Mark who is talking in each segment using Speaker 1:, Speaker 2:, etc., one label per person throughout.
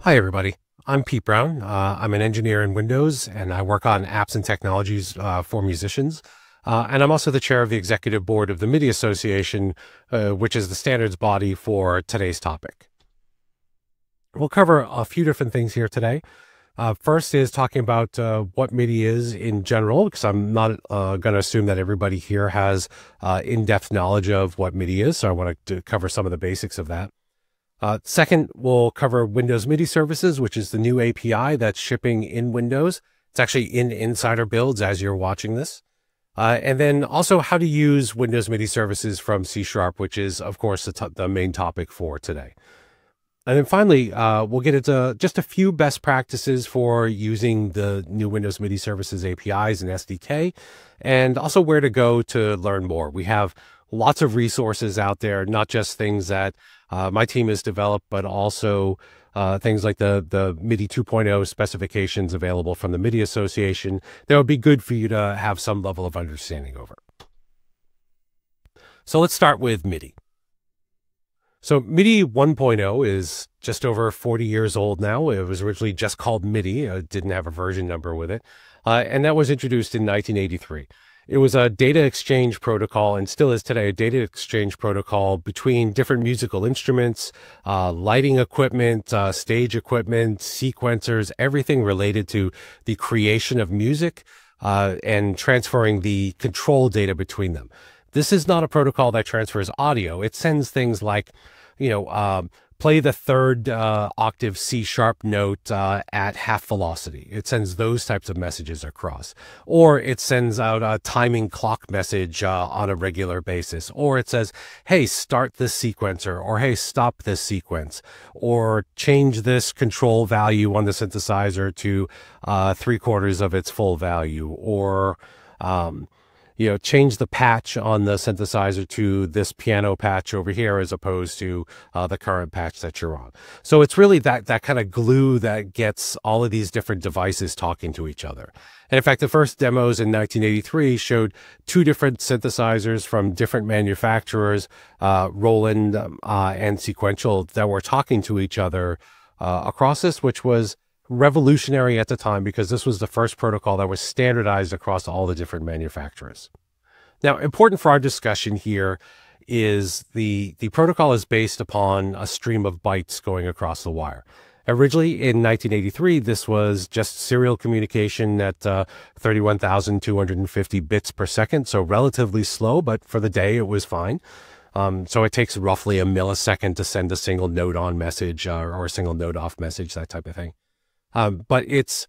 Speaker 1: Hi, everybody. I'm Pete Brown. I'm an engineer in Windows, and I work on apps and technologies for musicians. And I'm also the chair of the executive board of the MIDI Association, which is the standards body for today's topic. We'll cover a few different things here today. First is talking about what MIDI is in general, because I'm not going to assume that everybody here has in-depth knowledge of what MIDI is. So I want to cover some of the basics of that. Second, we'll cover Windows MIDI services, which is the new API that's shipping in Windows. It's actually in Insider builds as you're watching this. And then also how to use Windows MIDI services from C#, which is, of course, the main topic for today. And then finally, we'll get into just a few best practices for using the new Windows MIDI services APIs and SDK, and also where to go to learn more. We have lots of resources out there, not just things that my team has developed, but also things like the MIDI 2.0 specifications available from the MIDI Association that would be good for you to have some level of understanding over. So let's start with MIDI. So MIDI 1.0 is just over 40 years old now. It was originally just called MIDI. It didn't have a version number with it. And that was introduced in 1983. It was a data exchange protocol, and still is today, a data exchange protocol between different musical instruments, lighting equipment, stage equipment, sequencers, everything related to the creation of music and transferring the control data between them. This is not a protocol that transfers audio. It sends things like, play the third octave C# note at half velocity. It sends those types of messages across. Or it sends out a timing clock message on a regular basis. Or it says, hey, start this sequencer, or hey, stop this sequence, or change this control value on the synthesizer to 3/4 of its full value, or change the patch on the synthesizer to this piano patch over here as opposed to the current patch that you're on. So it's really that kind of glue that gets all of these different devices talking to each other. And in fact, the first demos in 1983 showed two different synthesizers from different manufacturers, Roland and Sequential, that were talking to each other across this, which was revolutionary at the time because this was the first protocol that was standardized across all the different manufacturers. Now, important for our discussion here is the protocol is based upon a stream of bytes going across the wire. Originally in 1983, this was just serial communication at 31,250 bits per second, so relatively slow, but for the day it was fine. So it takes roughly a millisecond to send a single note on message or a single note off message, that type of thing. But it's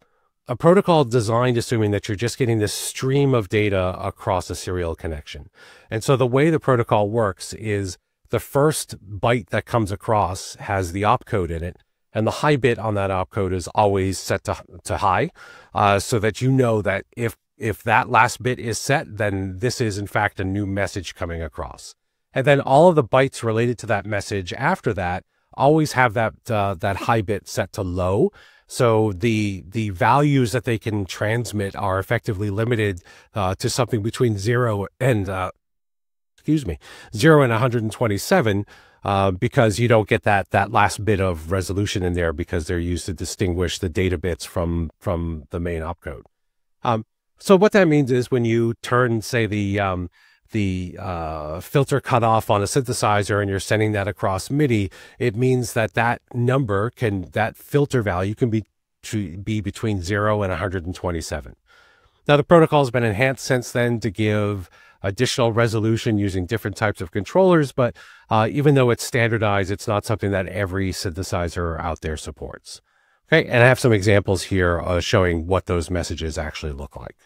Speaker 1: a protocol designed assuming that you're just getting this stream of data across a serial connection. And so the way the protocol works is the first byte that comes across has the opcode in it, and the high bit on that opcode is always set to high, so that you know that if that last bit is set, then this is in fact a new message coming across. And then all of the bytes related to that message after that always have that high bit set to low. So the values that they can transmit are effectively limited to something between 0 and 127, because you don't get that last bit of resolution in there because they're used to distinguish the data bits from the main opcode. So what that means is when you turn, say, the filter cutoff on a synthesizer and you're sending that across MIDI, it means that number that filter value can be between 0 and 127. Now the protocol has been enhanced since then to give additional resolution using different types of controllers, but even though it's standardized, it's not something that every synthesizer out there supports. Okay, and I have some examples here showing what those messages actually look like.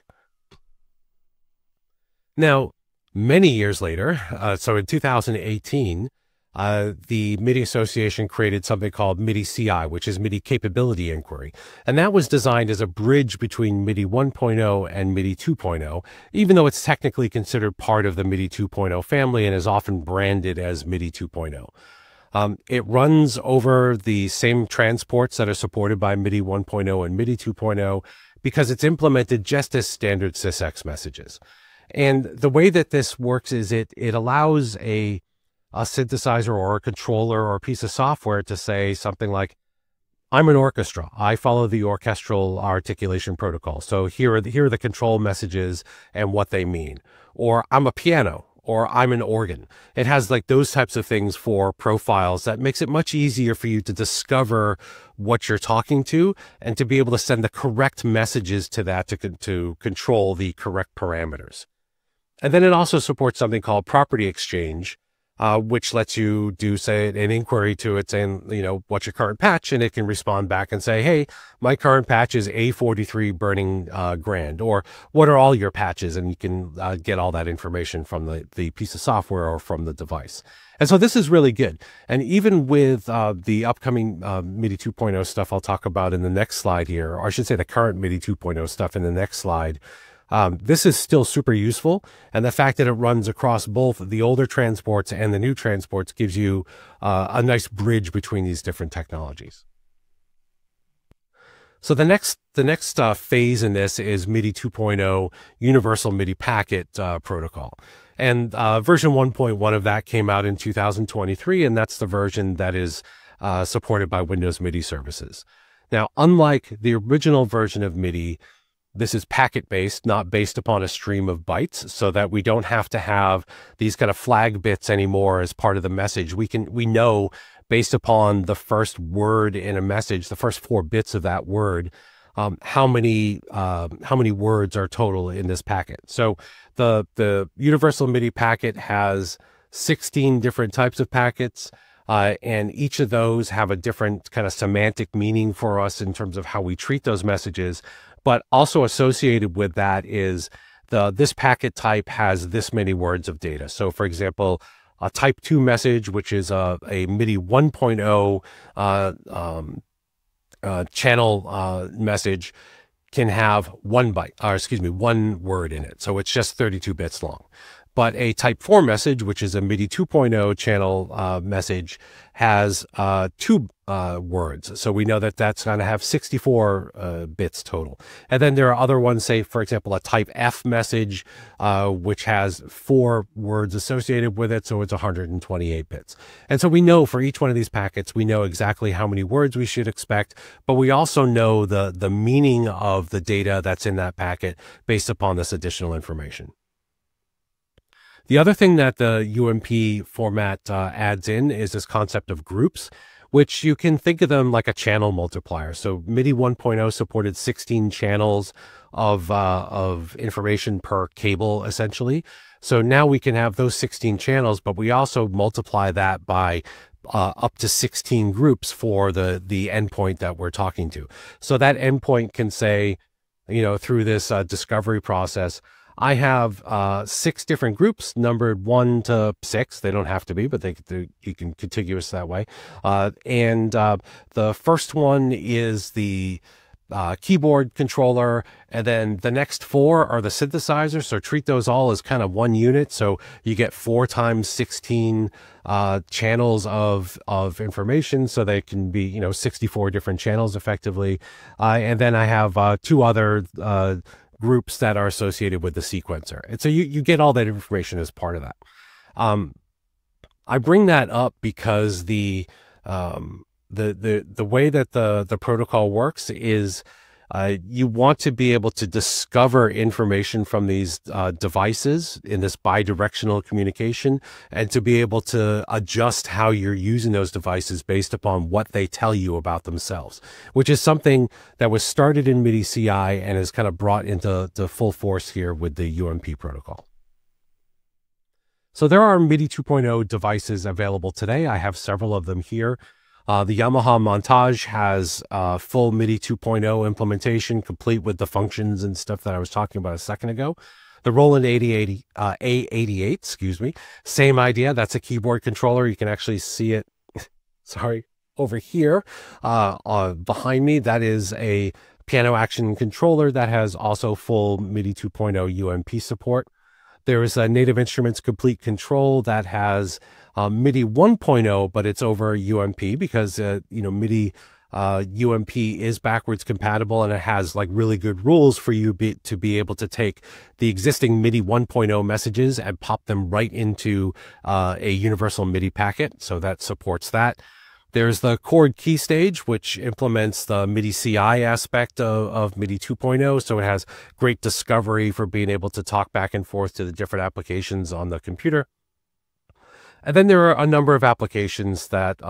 Speaker 1: Now, many years later, so in 2018, the MIDI Association created something called MIDI CI, which is MIDI Capability Inquiry. And that was designed as a bridge between MIDI 1.0 and MIDI 2.0, even though it's technically considered part of the MIDI 2.0 family and is often branded as MIDI 2.0. It runs over the same transports that are supported by MIDI 1.0 and MIDI 2.0 because it's implemented just as standard sysx messages. And the way that this works is it allows a synthesizer or a controller or a piece of software to say something like, I'm an orchestra. I follow the orchestral articulation protocol. So here are the control messages and what they mean. Or I'm a piano, or I'm an organ. It has like those types of things for profiles that makes it much easier for you to discover what you're talking to and to be able to send the correct messages to that to control the correct parameters. And then it also supports something called property exchange, which lets you do, say, an inquiry to it saying, what's your current patch? And it can respond back and say, hey, my current patch is A43 burning grand, or what are all your patches? And you can get all that information from the piece of software or from the device. And so this is really good. And even with the upcoming MIDI 2.0 stuff I'll talk about in the next slide here, or I should say the current MIDI 2.0 stuff in the next slide, this is still super useful, and the fact that it runs across both the older transports and the new transports gives you a nice bridge between these different technologies. So the next phase in this is MIDI 2.0 Universal MIDI Packet Protocol. And version 1.1 of that came out in 2023, and that's the version that is supported by Windows MIDI services. Now, unlike the original version of MIDI, this is packet-based, not based upon a stream of bytes, so that we don't have to have these kind of flag bits anymore as part of the message. We know based upon the first word in a message, the first 4 bits of that word, how many words are total in this packet. So the Universal MIDI packet has 16 different types of packets. And each of those have a different kind of semantic meaning for us in terms of how we treat those messages. But also associated with that is this packet type has this many words of data. So for example, a type 2 message, which is a MIDI 1.0 channel message, can have 1 word in it. So it's just 32 bits long. But a type 4 message, which is a MIDI 2.0 channel message, has 2 words. So we know that that's going to have 64 bits total. And then there are other ones, say, for example, a type F message, which has 4 words associated with it. So it's 128 bits. And so we know for each one of these packets, we know exactly how many words we should expect, but we also know the meaning of the data that's in that packet based upon this additional information. The other thing that the UMP format adds in is this concept of groups, which you can think of them like a channel multiplier. So MIDI 1.0 supported 16 channels of information per cable, essentially. So now we can have those 16 channels, but we also multiply that by up to 16 groups for the endpoint that we're talking to. So that endpoint can say, through this discovery process, I have 6 different groups numbered 1 to 6. They don't have to be, but you can contiguous that way. And the first one is the keyboard controller, and then the next 4 are the synthesizers. So treat those all as kind of one unit. So you get 4 times 16 channels of information. So they can be 64 different channels effectively. And then I have 2 other groups that are associated with the sequencer. And so you get all that information as part of that. I bring that up because the way that the protocol works is you want to be able to discover information from these devices in this bidirectional communication, and to be able to adjust how you're using those devices based upon what they tell you about themselves, which is something that was started in MIDI CI and is kind of brought into full force here with the UMP protocol. So there are MIDI 2.0 devices available today. I have several of them here. The Yamaha Montage has full MIDI 2.0 implementation, complete with the functions and stuff that I was talking about a second ago. The Roland A88, same idea. That's a keyboard controller. You can actually see it, over here behind me. That is a piano action controller that has also full MIDI 2.0 UMP support. There is a Native Instruments Complete Control that has MIDI 1.0, but it's over UMP because, MIDI UMP is backwards compatible, and it has like really good rules for you to be able to take the existing MIDI 1.0 messages and pop them right into a universal MIDI packet. So that supports that. There's the chord key stage, which implements the MIDI CI aspect of MIDI 2.0. So it has great discovery for being able to talk back and forth to the different applications on the computer. And then there are a number of applications that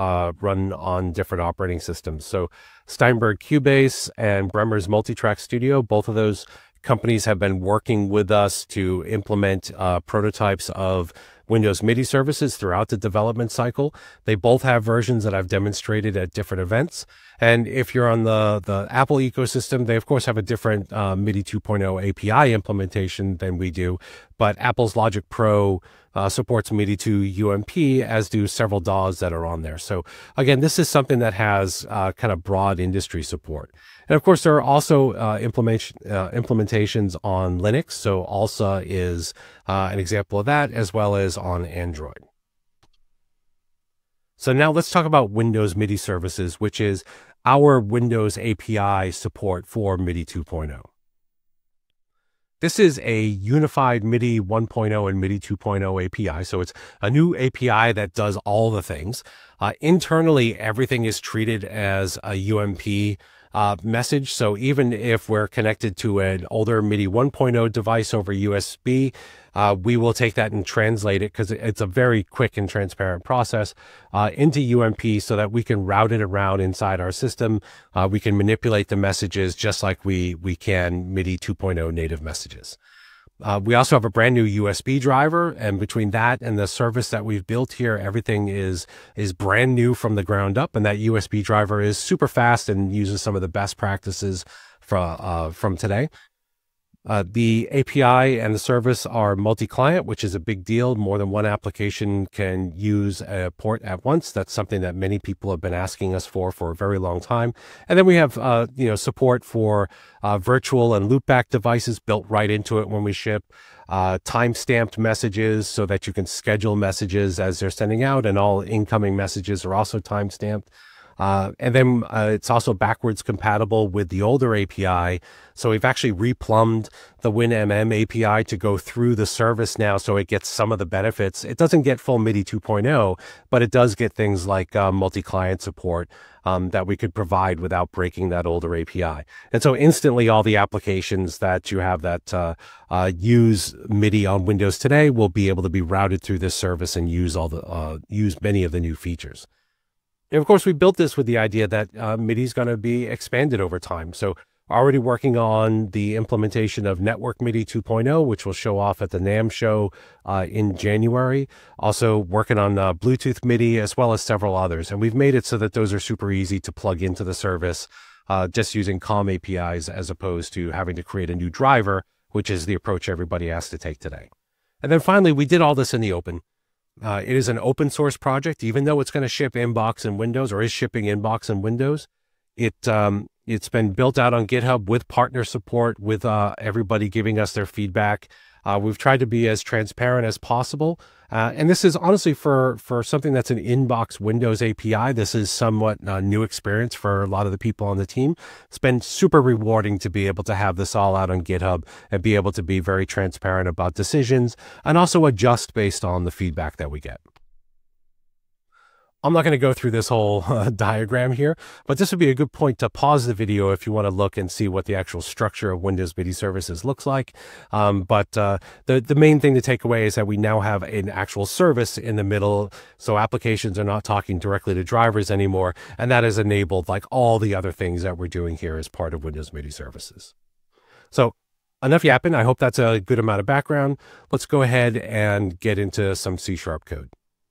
Speaker 1: run on different operating systems. So Steinberg Cubase and Bremer's Multitrack Studio, both of those companies have been working with us to implement prototypes of Windows MIDI services throughout the development cycle. They both have versions that I've demonstrated at different events. And if you're on the Apple ecosystem, they of course have a different MIDI 2.0 API implementation than we do. But Apple's Logic Pro supports MIDI to UMP, as do several DAWs that are on there. So again, this is something that has kind of broad industry support. And of course, there are also implementations on Linux. So ALSA is an example of that, as well as on Android. So now let's talk about Windows MIDI services, which is our Windows API support for MIDI 2.0. This is a unified MIDI 1.0 and MIDI 2.0 API. So it's a new API that does all the things. Internally, everything is treated as a UMP message. So even if we're connected to an older MIDI 1.0 device over USB, we will take that and translate it, because it's a very quick and transparent process, into UMP, so that we can route it around inside our system. We can manipulate the messages just like we can MIDI 2.0 native messages. We also have a brand new USB driver, and between that and the service that we've built here, everything is brand new from the ground up. And that USB driver is super fast and uses some of the best practices from today. The API and the service are multi-client, which is a big deal. More than one application can use a port at once. That's something that many people have been asking us for a very long time. And then we have support for virtual and loopback devices built right into it when we ship. Time-stamped messages so that you can schedule messages as they're sending out, and all incoming messages are also time-stamped. And then it's also backwards compatible with the older API. So we've actually replumbed the WinMM API to go through the service now, so it gets some of the benefits. It doesn't get full MIDI 2.0, but it does get things like multi-client support that we could provide without breaking that older API. And so instantly all the applications that you have that use MIDI on Windows today will be able to be routed through this service and use many of the new features. And of course, we built this with the idea that MIDI is going to be expanded over time. So already working on the implementation of Network MIDI 2.0, which will show off at the NAMM show in January. Also working on Bluetooth MIDI, as well as several others. And we've made it so that those are super easy to plug into the service, just using COM APIs, as opposed to having to create a new driver, which is the approach everybody has to take today. And then finally, we did all this in the open. It is an open source project, even though it's going to ship Inbox and Windows, or is shipping Inbox and Windows. It's been built out on GitHub with partner support, with everybody giving us their feedback. We've tried to be as transparent as possible. And this is honestly for something that's an Inbox Windows API. This is somewhat a new experience for a lot of the people on the team. It's been super rewarding to be able to have this all out on GitHub and be able to be very transparent about decisions, and also adjust based on the feedback that we get. I'm not going to go through this whole diagram here, but this would be a good point to pause the video if you want to look and see what the actual structure of Windows MIDI services looks like. But the main thing to take away is that we now have an actual service in the middle, so applications are not talking directly to drivers anymore, and that has enabled like all the other things that we're doing here as part of Windows MIDI services. So enough yapping. I hope that's a good amount of background. Let's go ahead and get into some C# code.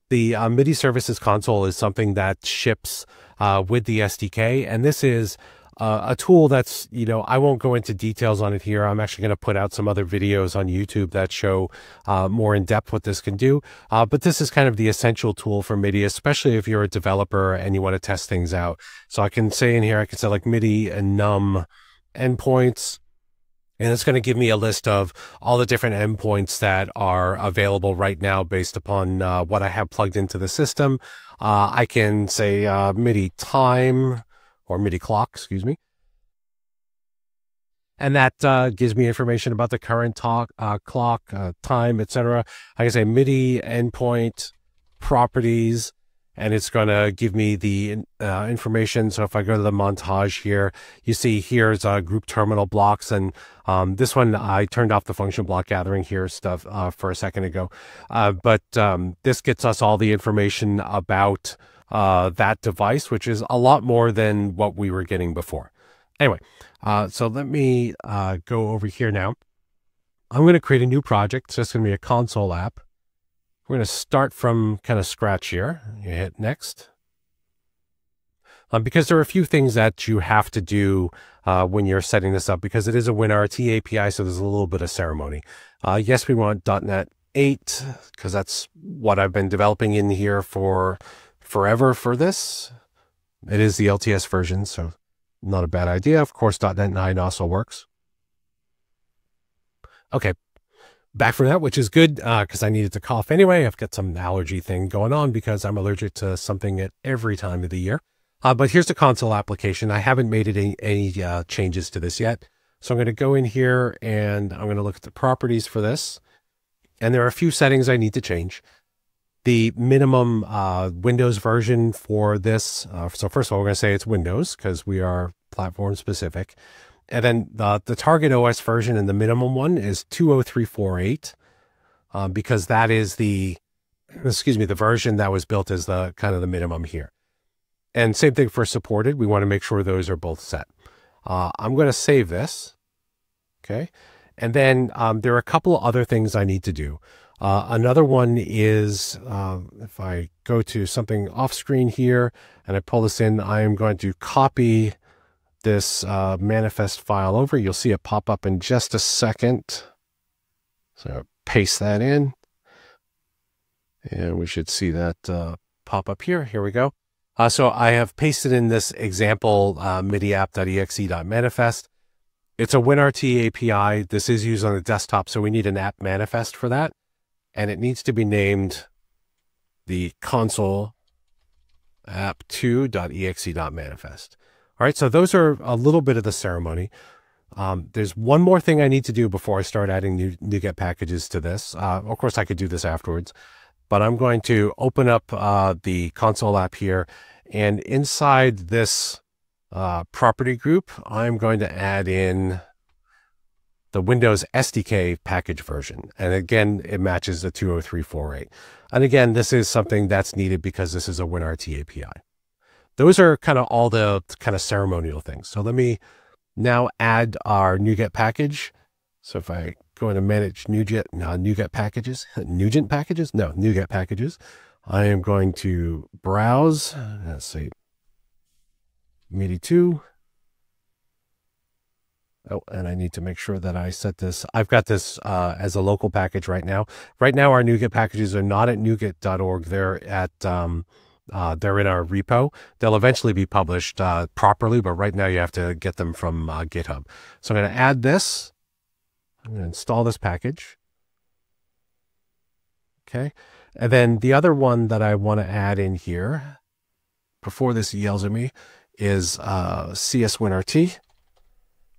Speaker 1: The MIDI services console is something that ships with the SDK, and this is a tool that's, I won't go into details on it here. I'm actually going to put out some other videos on YouTube that show more in depth what this can do. But this is kind of the essential tool for MIDI, especially if you're a developer and you want to test things out. So I can say in here, I can select MIDI and num endpoints. And it's going to give me a list of all the different endpoints that are available right now based upon what I have plugged into the system. I can say MIDI time, or MIDI clock, excuse me. And that gives me information about the current clock, time, etc. I can say MIDI endpoint properties, and it's going to give me the information. So if I go to the montage here, you see here's group terminal blocks, and this one I turned off the function block gathering here stuff for a second ago, but this gets us all the information about that device, which is a lot more than what we were getting before. Anyway, so let me go over here now. I'm going to create a new project. It's just going to be a console app. We're going to start from kind of scratch here. You hit next. Because there are a few things that you have to do when you're setting this up, because it is a WinRT API, so there's a little bit of ceremony. Yes, we want .NET 8, because that's what I've been developing in here for forever for this. It is the LTS version, so not a bad idea. Of course, .NET 9 also works. Okay, back from that, which is good because I needed to cough anyway. I've got some allergy thing going on because I'm allergic to something at every time of the year. But here's the console application. I haven't made any changes to this yet. So I'm going to go in here and I'm going to look at the properties for this. And there are a few settings I need to change. The minimum Windows version for this. So first of all, we're going to say it's Windows because we are platform specific. And then the target OS version and the minimum one is 20348 because that is the version that was built as the kind of the minimum here. And same thing for supported. We want to make sure those are both set. I'm going to save this. Okay. And then there are a couple of other things I need to do. Another one is if I go to something off screen here and I pull this in, I am going to copy this manifest file over. You'll see it pop up in just a second. So paste that in. And we should see that pop up here. Here we go. So I have pasted in this example MIDI app.exe.manifest. It's a WinRT API. This is used on the desktop, so we need an app manifest for that. And it needs to be named the console app2.exe.manifest. All right, so those are a little bit of the ceremony. There's one more thing I need to do before I start adding new NuGet packages to this. Of course, I could do this afterwards, but I'm going to open up the console app here. And inside this property group, I'm going to add in the Windows SDK package version. And again, it matches the 20348. And again, this is something that's needed because this is a WinRT API. Those are kind of all the kind of ceremonial things. So let me now add our NuGet package. So if I go into manage NuGet packages, NuGet packages, I am going to browse, let's say MIDI 2. Oh, and I need to make sure that I set this. I've got this as a local package right now. Right now, our NuGet packages are not at NuGet.org. They're at they're in our repo. They'll eventually be published properly, but right now you have to get them from GitHub. So I'm going to add this. I'm going to install this package. Okay. And then the other one that I want to add in here, before this yells at me, is CSWinRT,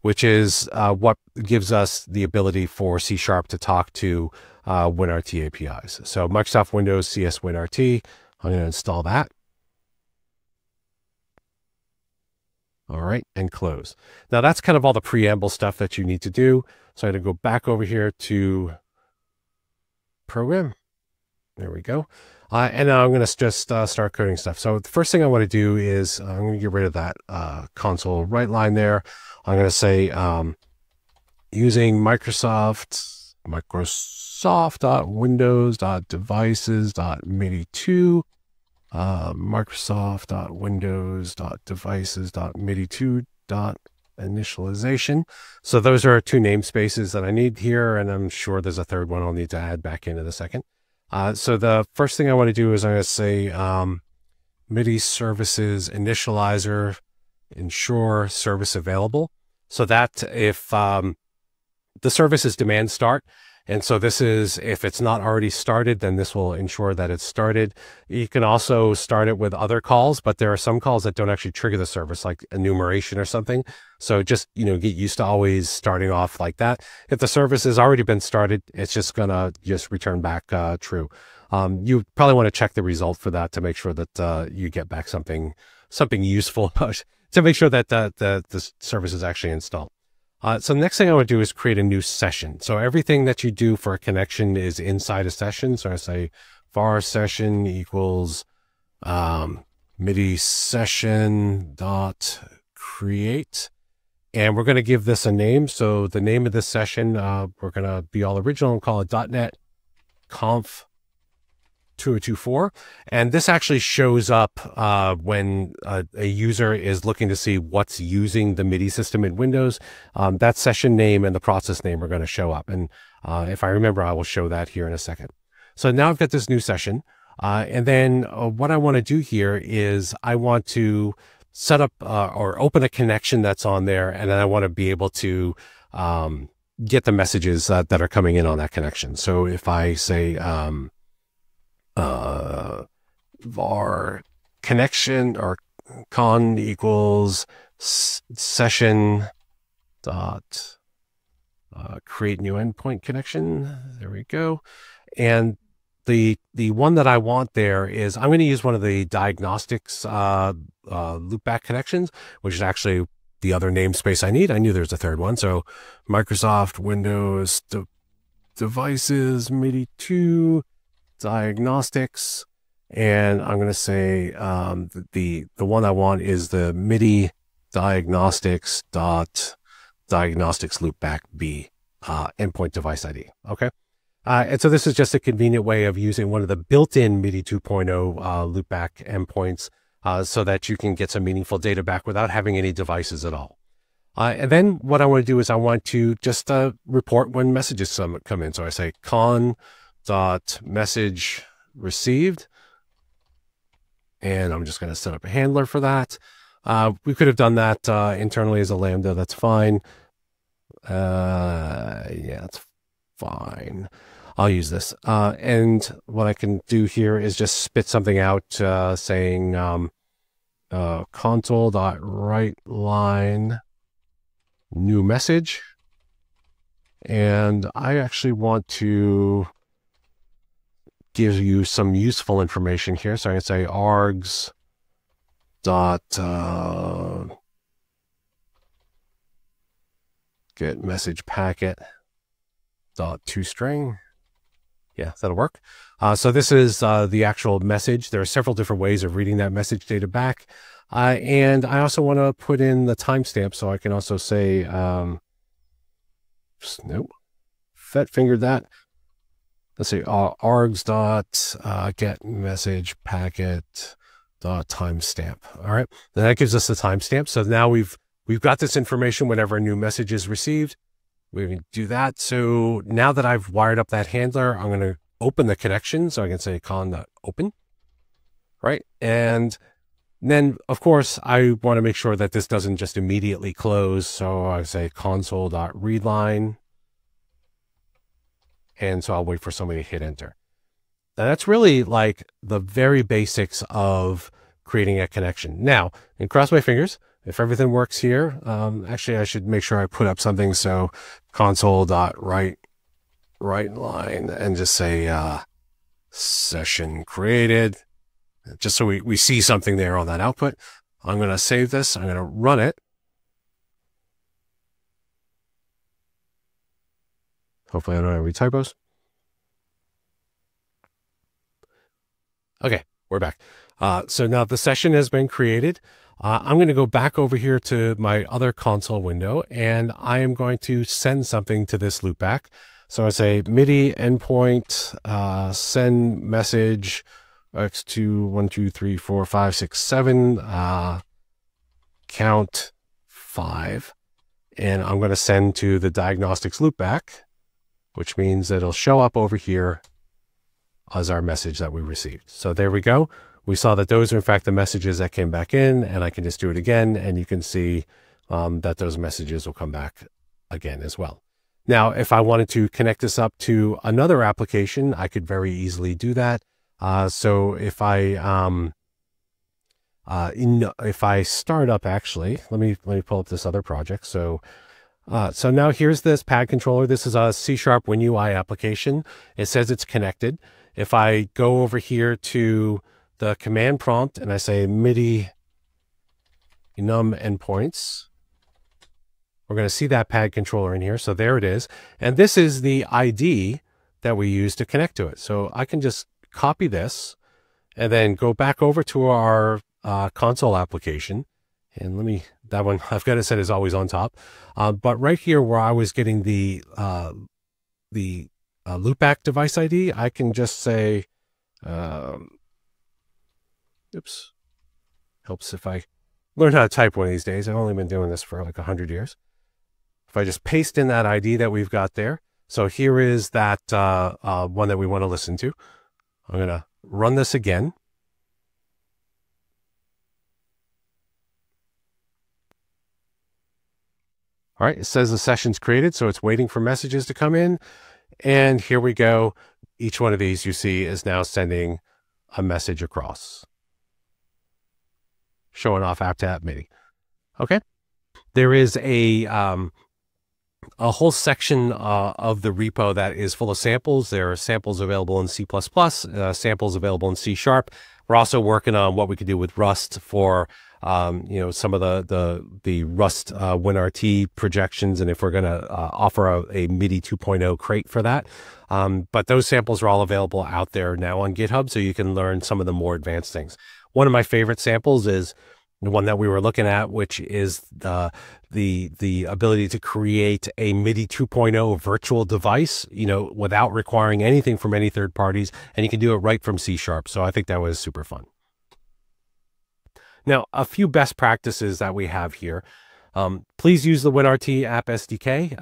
Speaker 1: which is what gives us the ability for C# to talk to WinRT APIs. So Microsoft Windows CSWinRT. I'm going to install that. All right, and close. Now that's kind of all the preamble stuff that you need to do. So I'm going to go back over here to program. There we go. And now I'm going to just start coding stuff. So the first thing I want to do is I'm going to get rid of that console right line there. I'm going to say using Microsoft.windows.devices.MIDI2 Microsoft.windows.devices.MIDI2.initialization. So those are two namespaces that I need here, and I'm sure there's a third one I'll need to add back in a second. So the first thing I want to do is I'm going to say MIDI services initializer ensure service available, so that if the service is demand start, and so this is, if it's not already started, then this will ensure that it's started. You can also start it with other calls, but there are some calls that don't actually trigger the service, like enumeration or something. So just, get used to always starting off like that. If the service has already been started, it's just gonna return back true. You probably want to check the result for that to make sure that you get back something useful to make sure that the service is actually installed. So the next thing I want to do is create a new session. So everything that you do for a connection is inside a session. So I say var session equals MIDI session dot create. And we're going to give this a name. So the name of this session, we're going to be all original and call it dotnetconf 2024. And this actually shows up when a user is looking to see what's using the MIDI system in Windows. That session name and the process name are going to show up. And if I remember, I will show that here in a second. So now I've got this new session. And then what I want to do here is I want to set up or open a connection that's on there. And then I want to be able to get the messages that are coming in on that connection. So if I say var connection or con equals session dot create new endpoint connection. There we go. And the one that I want there is I'm going to use one of the diagnostics loopback connections, which is actually the other namespace I need. I knew there's a third one. So Microsoft Windows devices MIDI 2 diagnostics. And I'm going to say the one I want is the MIDI diagnostics dot diagnostics loopback B endpoint device ID. Okay. And so this is just a convenient way of using one of the built-in MIDI 2.0 loopback endpoints so that you can get some meaningful data back without having any devices at all. And then what I want to do is I want to just report when messages come in. So I say con.message received. And I'm just going to set up a handler for that. We could have done that internally as a Lambda. That's fine. Yeah, that's fine. I'll use this. And what I can do here is just spit something out saying console.writeLine new message. And I actually want to give you some useful information here. So I can say args dot get message packet dot toString. Yeah, that'll work. So this is the actual message. There are several different ways of reading that message data back. And I also want to put in the timestamp, so I can also say, nope, fat fingered that. Let's say args dot get message packet dot timestamp. All right, then that gives us the timestamp. So now we've got this information whenever a new message is received. We can do that. So now that I've wired up that handler, I'm going to open the connection. So I can say con.open, right? And then, of course, I want to make sure that this doesn't just immediately close. So I say console.readline. And so I'll wait for somebody to hit enter. Now that's really like the very basics of creating a connection. Now, and cross my fingers, if everything works here, actually I should make sure I put up something. So console.writeLine and just say session created, just so we see something there on that output. I'm going to save this. I'm going to run it. Hopefully I don't have any typos. Okay, we're back. So now the session has been created. I'm going to go back over here to my other console window, and I am going to send something to this loopback. So I say MIDI endpoint send message x2 1 2 3 4 5 6 7 count 5, and I'm going to send to the diagnostics loopback, which means that it'll show up over here as our message that we received. So there we go. We saw that those are in fact the messages that came back in, and I can just do it again, and you can see that those messages will come back again as well. Now, if I wanted to connect this up to another application, I could very easily do that. So if I start up, actually, let me pull up this other project. So now here's this pad controller. This is a C# WinUI application. It says it's connected. if I go over here to the command prompt and I say MIDI num endpoints, we're going to see that pad controller in here. So there it is. And this is the ID that we use to connect to it. So I can just copy this and then go back over to our console application. And that one, I've got it set as always on top. But right here where I was getting the loopback device ID, I can just say, oops, helps if I learn how to type one of these days. I've only been doing this for like 100 years. If I just paste in that ID that we've got there. So here is that one that we want to listen to. I'm going to run this again. All right, it says the session's created, so it's waiting for messages to come in. And here we go. Each one of these you see is now sending a message across, showing off app-to-app MIDI. Okay. There is a whole section of the repo that is full of samples. There are samples available in C++, samples available in C#. We're also working on what we could do with Rust for some of the Rust WinRT projections, and if we're going to offer a MIDI 2.0 crate for that. But those samples are all available out there now on GitHub, so you can learn some of the more advanced things. One of my favorite samples is the one that we were looking at, which is the ability to create a MIDI 2.0 virtual device, without requiring anything from any third parties, and you can do it right from C#. So I think that was super fun. Now, a few best practices that we have here. Please use the WinRT app SDK.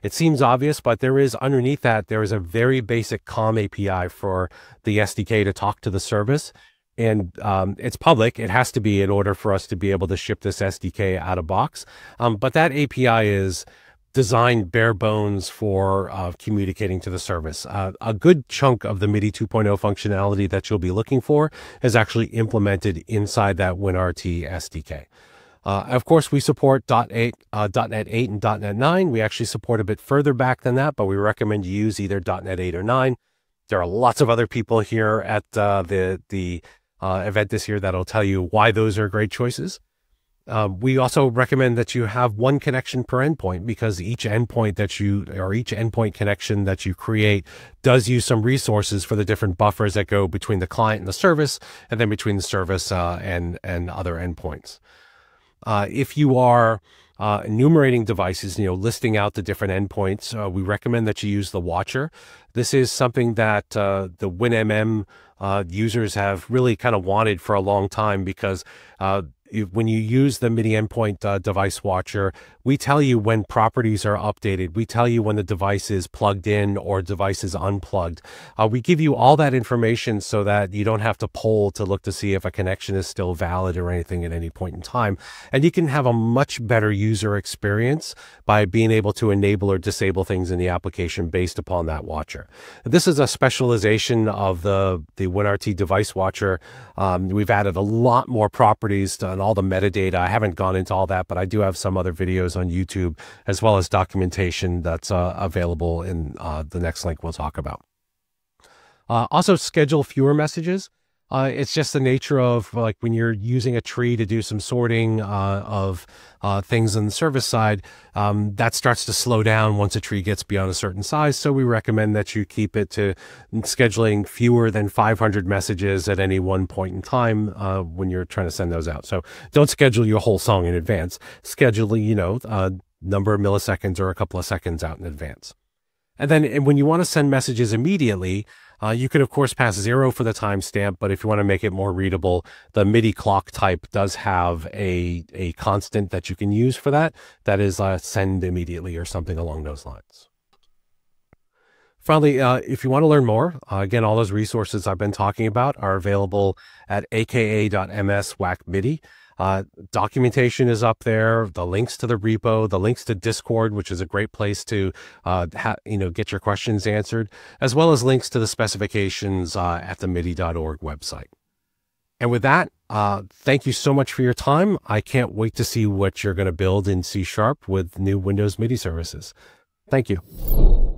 Speaker 1: It seems obvious, but there is underneath that, there is a very basic COM API for the SDK to talk to the service. And it's public. It has to be in order for us to be able to ship this SDK out of box. But that API is designed bare bones for communicating to the service. A good chunk of the MIDI 2.0 functionality that you'll be looking for is actually implemented inside that WinRT SDK. Of course, we support .NET 8 and .NET 9. We actually support a bit further back than that, but we recommend you use either .NET 8 or 9. There are lots of other people here at the event this year that'll tell you why those are great choices. We also recommend that you have one connection per endpoint, because each endpoint connection that you create does use some resources for the different buffers that go between the client and the service, and then between the service and other endpoints. If you are enumerating devices, listing out the different endpoints, we recommend that you use the watcher. This is something that the WinMM users have really kind of wanted for a long time, because when you use the MIDI endpoint device watcher, we tell you when properties are updated. We tell you when the device is plugged in or device is unplugged. We give you all that information so that you don't have to poll to look to see if a connection is still valid or anything at any point in time. And you can have a much better user experience by being able to enable or disable things in the application based upon that watcher. This is a specialization of the WinRT device watcher. We've added a lot more properties and all the metadata. I haven't gone into all that, but I do have some other videos on YouTube, as well as documentation that's available in the next link we'll talk about. Also, schedule fewer messages. It's just the nature of, like, when you're using a tree to do some sorting of things on the service side, that starts to slow down once a tree gets beyond a certain size. So we recommend that you keep it to scheduling fewer than 500 messages at any one point in time when you're trying to send those out. So don't schedule your whole song in advance. Schedule, a number of milliseconds or a couple of seconds out in advance. And then when you want to send messages immediately, you could, of course, pass 0 for the timestamp, but if you want to make it more readable, the MIDI clock type does have a constant that you can use for that. That is send immediately or something along those lines. Finally, if you want to learn more, again, all those resources I've been talking about are available at aka.ms/MIDI. Documentation is up there, the links to the repo, the links to Discord, which is a great place to get your questions answered, as well as links to the specifications at the MIDI.org website. And with that, thank you so much for your time. I can't wait to see what you're going to build in C# with new Windows MIDI services. Thank you.